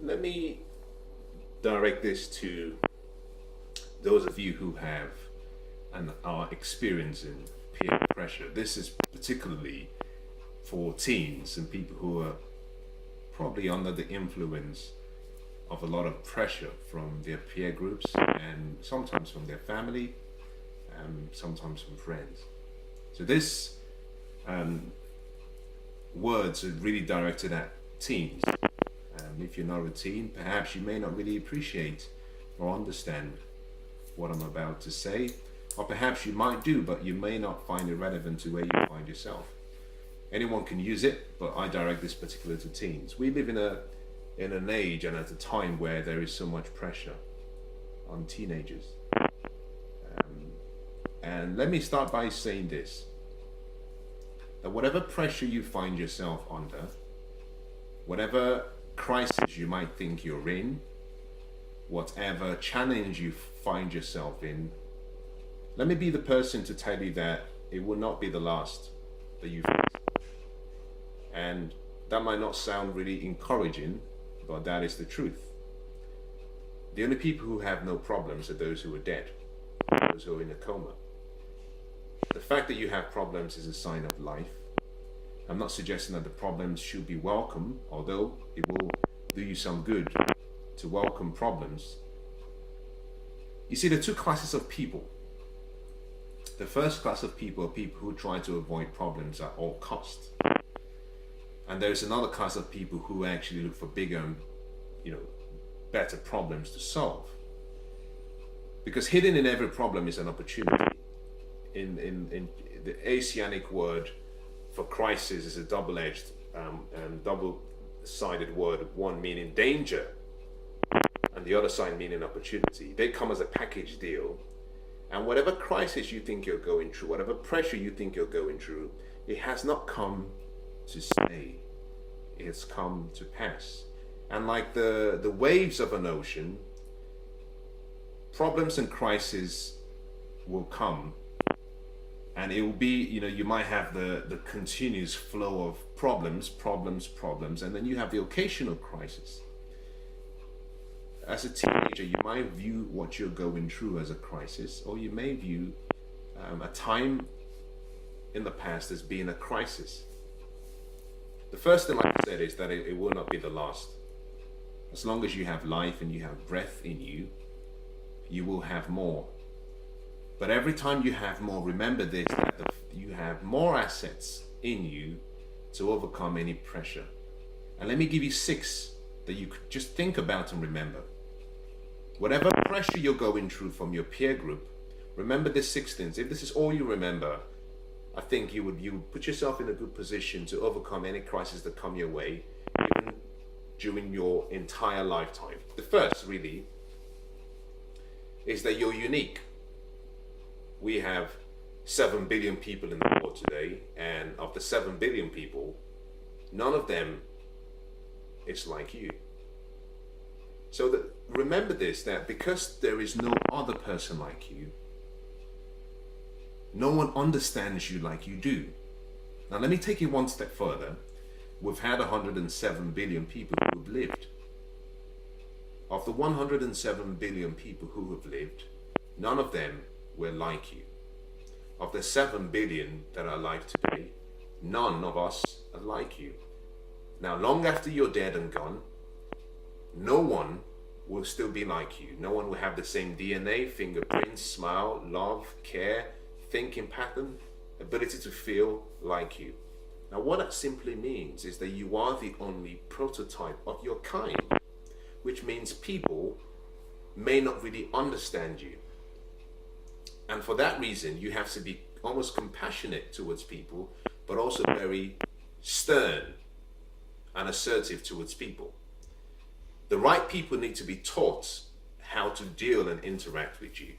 let me direct this to those of you who have and are experiencing peer pressure. This is particularly for teens and people who are probably under the influence of a lot of pressure from their peer groups and sometimes from their family and sometimes from friends. So this words are really directed at teens. If you're not a teen, perhaps you may not really appreciate or understand what I'm about to say, or perhaps you might do, but you may not find it relevant to where you find yourself. Anyone can use it, but I direct this particular to teens. We live in an age and at a time where there is so much pressure on teenagers. And let me start by saying this, that whatever pressure you find yourself under, whatever crisis you might think you're in, whatever challenge you find yourself in, let me be the person to tell you that it will not be the last that you face. And that might not sound really encouraging, but that is the truth. The only people who have no problems are those who are dead, those who are in a coma. The fact that you have problems is a sign of life. I'm not suggesting that the problems should be welcome, although it will do you some good to welcome problems. You see, there are two classes of people. The first class of people are people who try to avoid problems at all costs. And there's another class of people who actually look for bigger and, better problems to solve. Because hidden in every problem is an opportunity. In the Asianic word for crisis is a double-edged and double-sided word, one meaning danger and the other side meaning opportunity. They come as a package deal, and whatever crisis you think you're going through, whatever pressure you think you're going through, it has not come to stay, it has come to pass. And like the waves of an ocean, problems and crises will come. And it will be, you might have the continuous flow of problems, and then you have the occasional crisis. As a teenager, you might view what you're going through as a crisis, or you may view a time in the past as being a crisis. The first thing, like I said, is that it will not be the last. As long as you have life and you have breath in you, you will have more. But every time you have more, remember this, that you have more assets in you to overcome any pressure. And let me give you 6 that you could just think about and remember. Whatever pressure you're going through from your peer group, remember these 6 things. If this is all you remember, I think you would put yourself in a good position to overcome any crisis that come your way, even during your entire lifetime. The first, really, is that you're unique. We have 7 billion people in the world today, and of the 7 billion people, none of them is like you. So remember this, that because there is no other person like you, no one understands you like you do. Now let me take it one step further. We've had 107 billion people who have lived. Of the 107 billion people who have lived, none of them were like you. Of the 7 billion that are alive today, none of us are like you. Now, long after you're dead and gone, no one will still be like you. No one will have the same DNA, fingerprints, smile, love, care, thinking pattern, ability to feel like you. Now, what that simply means is that you are the only prototype of your kind, which means people may not really understand you. And for that reason, you have to be almost compassionate towards people, but also very stern and assertive towards people. The right people need to be taught how to deal and interact with you.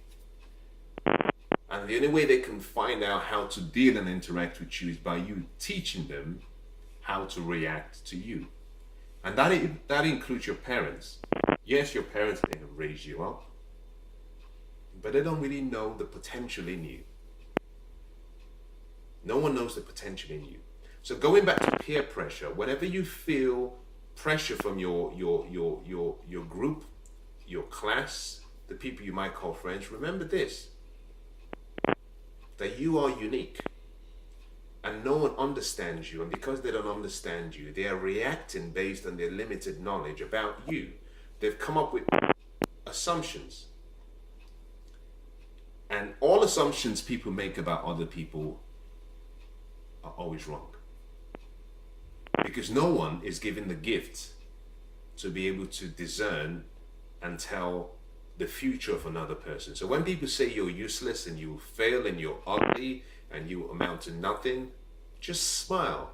And the only way they can find out how to deal and interact with you is by you teaching them how to react to you. And that includes your parents. Yes, your parents may have raised you up, but they don't really know the potential in you. No one knows the potential in you. So going back to peer pressure, whenever you feel pressure from your group, your class, the people you might call friends, remember this, that you are unique and no one understands you. And because they don't understand you, they are reacting based on their limited knowledge about you. They've come up with assumptions. And all assumptions people make about other people are always wrong. Because no one is given the gift to be able to discern and tell the future of another person. So when people say you're useless and you fail and you're ugly and you amount to nothing, just smile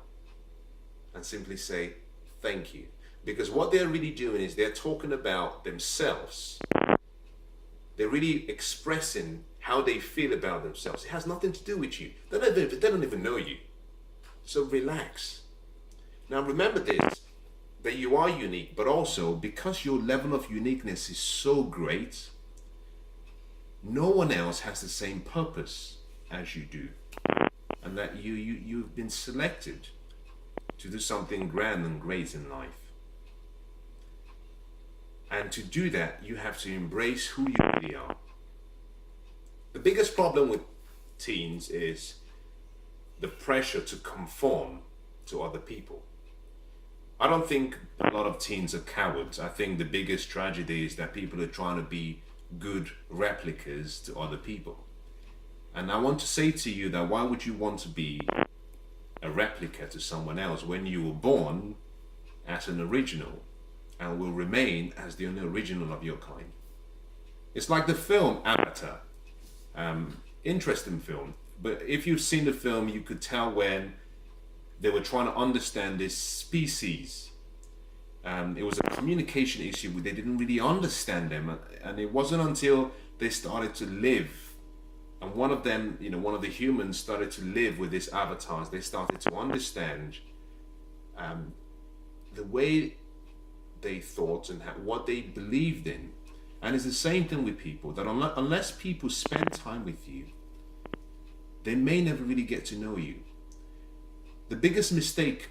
and simply say thank you. Because what they're really doing is they're talking about themselves. They're really expressing how they feel about themselves. It has nothing to do with you. They don't even know you. So relax. Now remember this, that you are unique, but also because your level of uniqueness is so great, no one else has the same purpose as you do. And that you've been selected to do something grand and great in life. And to do that, you have to embrace who you really are. The biggest problem with teens is the pressure to conform to other people. I don't think a lot of teens are cowards. I think the biggest tragedy is that people are trying to be good replicas to other people. And I want to say to you that why would you want to be a replica to someone else when you were born as an original and will remain as the only original of your kind? It's like the film Avatar. Interesting film. But if you've seen the film, you could tell when they were trying to understand this species. It was a communication issue where they didn't really understand them. And it wasn't until they started to live, and one of them, one of the humans started to live with these avatars, they started to understand the way they thought and what they believed in. And it's the same thing with people, that unless people spend time with you, they may never really get to know you. The biggest mistake